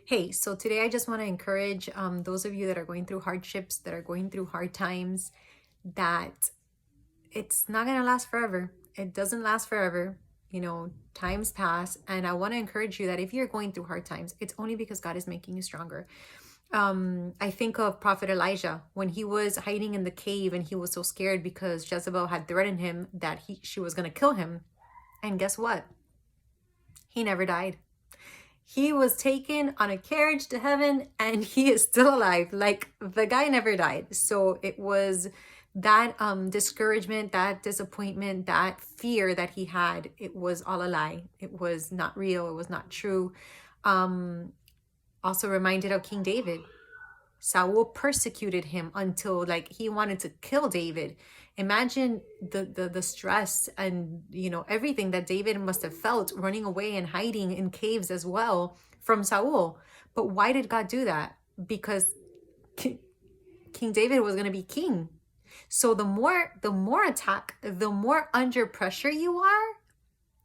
Hey, so today I just want to encourage those of you that are going through hardships, that are going through hard times, that it's not going to last forever. It doesn't last forever. Times pass. And I want to encourage you that if you're going through hard times, it's only because God is making you stronger. I think of Prophet Elijah when he was hiding in the cave and he was so scared because Jezebel had threatened him that she was going to kill him. And guess what? He never died. He was taken on a carriage to heaven and he is still alive. Like the guy never died. So it was that discouragement, that disappointment, that fear that he had, it was all a lie. It was not real. It was not true. Also reminded of King David. Saul persecuted him until like he wanted to kill David. Imagine the stress and everything that David must have felt running away and hiding in caves as well from Saul. But why did God do that? Because King David was going to be king. So the more attack, the more under pressure you are,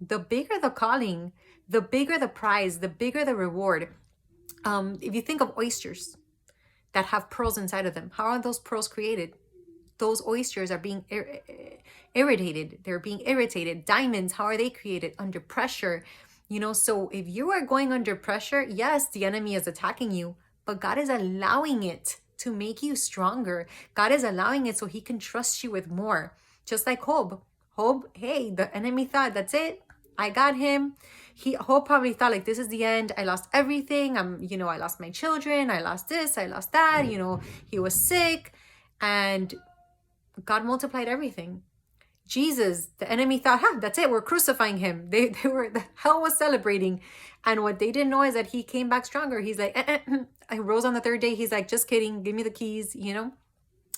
the bigger the calling, the bigger the prize, the bigger the reward. If you think of oysters that have pearls inside of them, how are those pearls created? Those oysters are being irritated. They're being irritated. Diamonds, how are they created? Under pressure. So if you are going under pressure, yes, the enemy is attacking you, but God is allowing it to make you stronger. God is allowing it so he can trust you with more. Just like Job. Job, hey, the enemy thought, that's it. I got him. Job probably thought like, this is the end. I lost everything. I lost my children. I lost this. I lost that. He was sick. And God multiplied everything. Jesus, the enemy thought, that's it. We're crucifying him. They were, the hell was celebrating. And what they didn't know is that he came back stronger. He's like, I rose on the third day. He's like, just kidding. Give me the keys,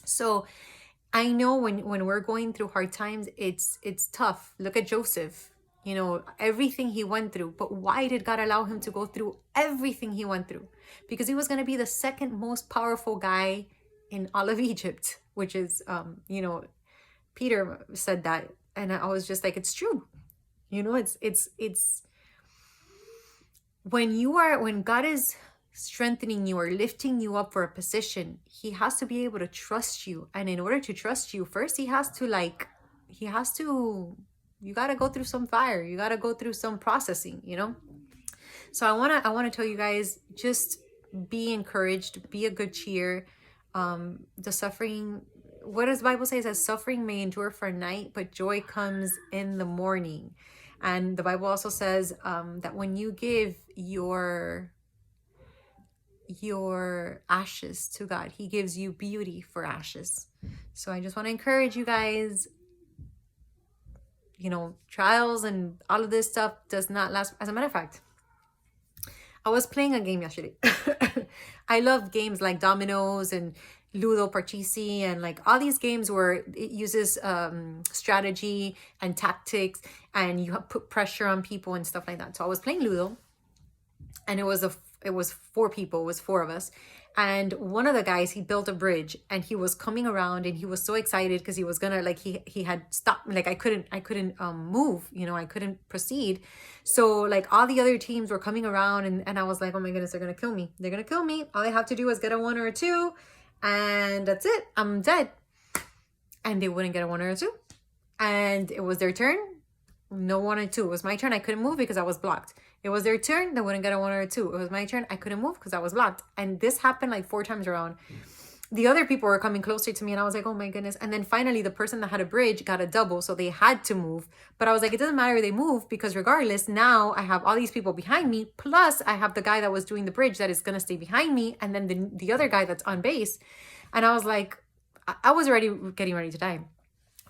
So I know when we're going through hard times, it's tough. Look at Joseph, everything he went through. But why did God allow him to go through everything he went through? Because he was going to be the second most powerful guy in all of Egypt, which is, Peter said that. And I was just like, it's true. It's when God is strengthening you or lifting you up for a position, he has to be able to trust you. And in order to trust you, first you got to go through some fire. You got to go through some processing, So I want to tell you guys, just be encouraged, be a good cheer. The suffering, what does the Bible say? It says suffering may endure for a night, but joy comes in the morning. And the Bible also says that when you give your ashes to God, he gives you beauty for ashes. So I just want to encourage you guys, trials and all of this stuff does not last. As a matter of fact, I was playing a game yesterday. I love games like Dominoes and Ludo Parchisi and like all these games where it uses strategy and tactics and you put pressure on people and stuff like that. So I was playing Ludo and it was 4 people, it was 4 of us. And one of the guys, he built a bridge and he was coming around and he was so excited because he was gonna like he had stopped, like I couldn't move, I couldn't proceed. So like all the other teams were coming around and I was like, oh my goodness, they're gonna kill me. They're gonna kill me. All I have to do is get a 1 or a 2 and that's it. I'm dead. And they wouldn't get a 1 or a 2. And it was their turn. No 1 or 2. It was my turn. I couldn't move because I was blocked. It was their turn. They wouldn't get a 1 or a 2. It was my turn. I couldn't move because I was blocked. And this happened like 4 times around. The other people were coming closer to me and I was like, oh my goodness. And then finally the person that had a bridge got a double. So they had to move. But I was like, it doesn't matter if they move because regardless, now I have all these people behind me. Plus I have the guy that was doing the bridge that is going to stay behind me. And then the other guy that's on base. And I was like, I was already getting ready to die.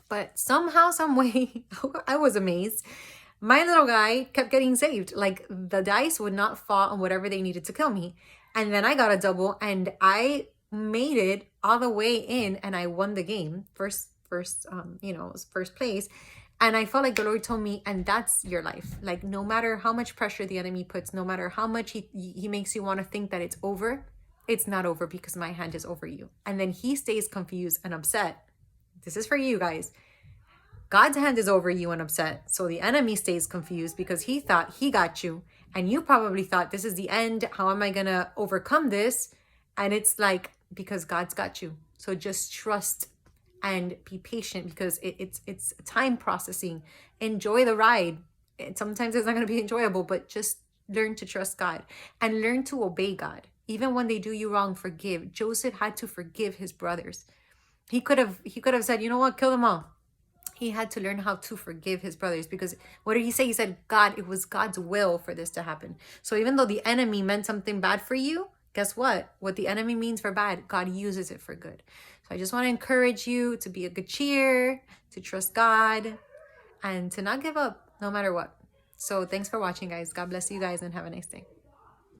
But somehow, some way, I was amazed. My little guy kept getting saved. Like the dice would not fall on whatever they needed to kill me. And then I got a double and I made it all the way in and I won the game. First, it was first place. And I felt like the Lord told me, and that's your life. Like no matter how much pressure the enemy puts, no matter how much he makes you want to think that it's over, it's not over because my hand is over you. And then he stays confused and upset. This is for you guys. God's hand is over you and upset. So the enemy stays confused because he thought he got you. And you probably thought, this is the end. How am I going to overcome this? And it's like, because God's got you. So just trust and be patient, because it's time processing. Enjoy the ride. Sometimes it's not going to be enjoyable, but just learn to trust God and learn to obey God. Even when they do you wrong, forgive. Joseph had to forgive his brothers. He could have said, you know what, kill them all. He had to learn how to forgive his brothers, because what did he say? He said, God, it was God's will for this to happen. So even though the enemy meant something bad for you, guess what? What the enemy means for bad, God uses it for good. So I just want to encourage you to be a good cheer, to trust God, and to not give up no matter what. So thanks for watching, guys. God bless you guys and have a nice day.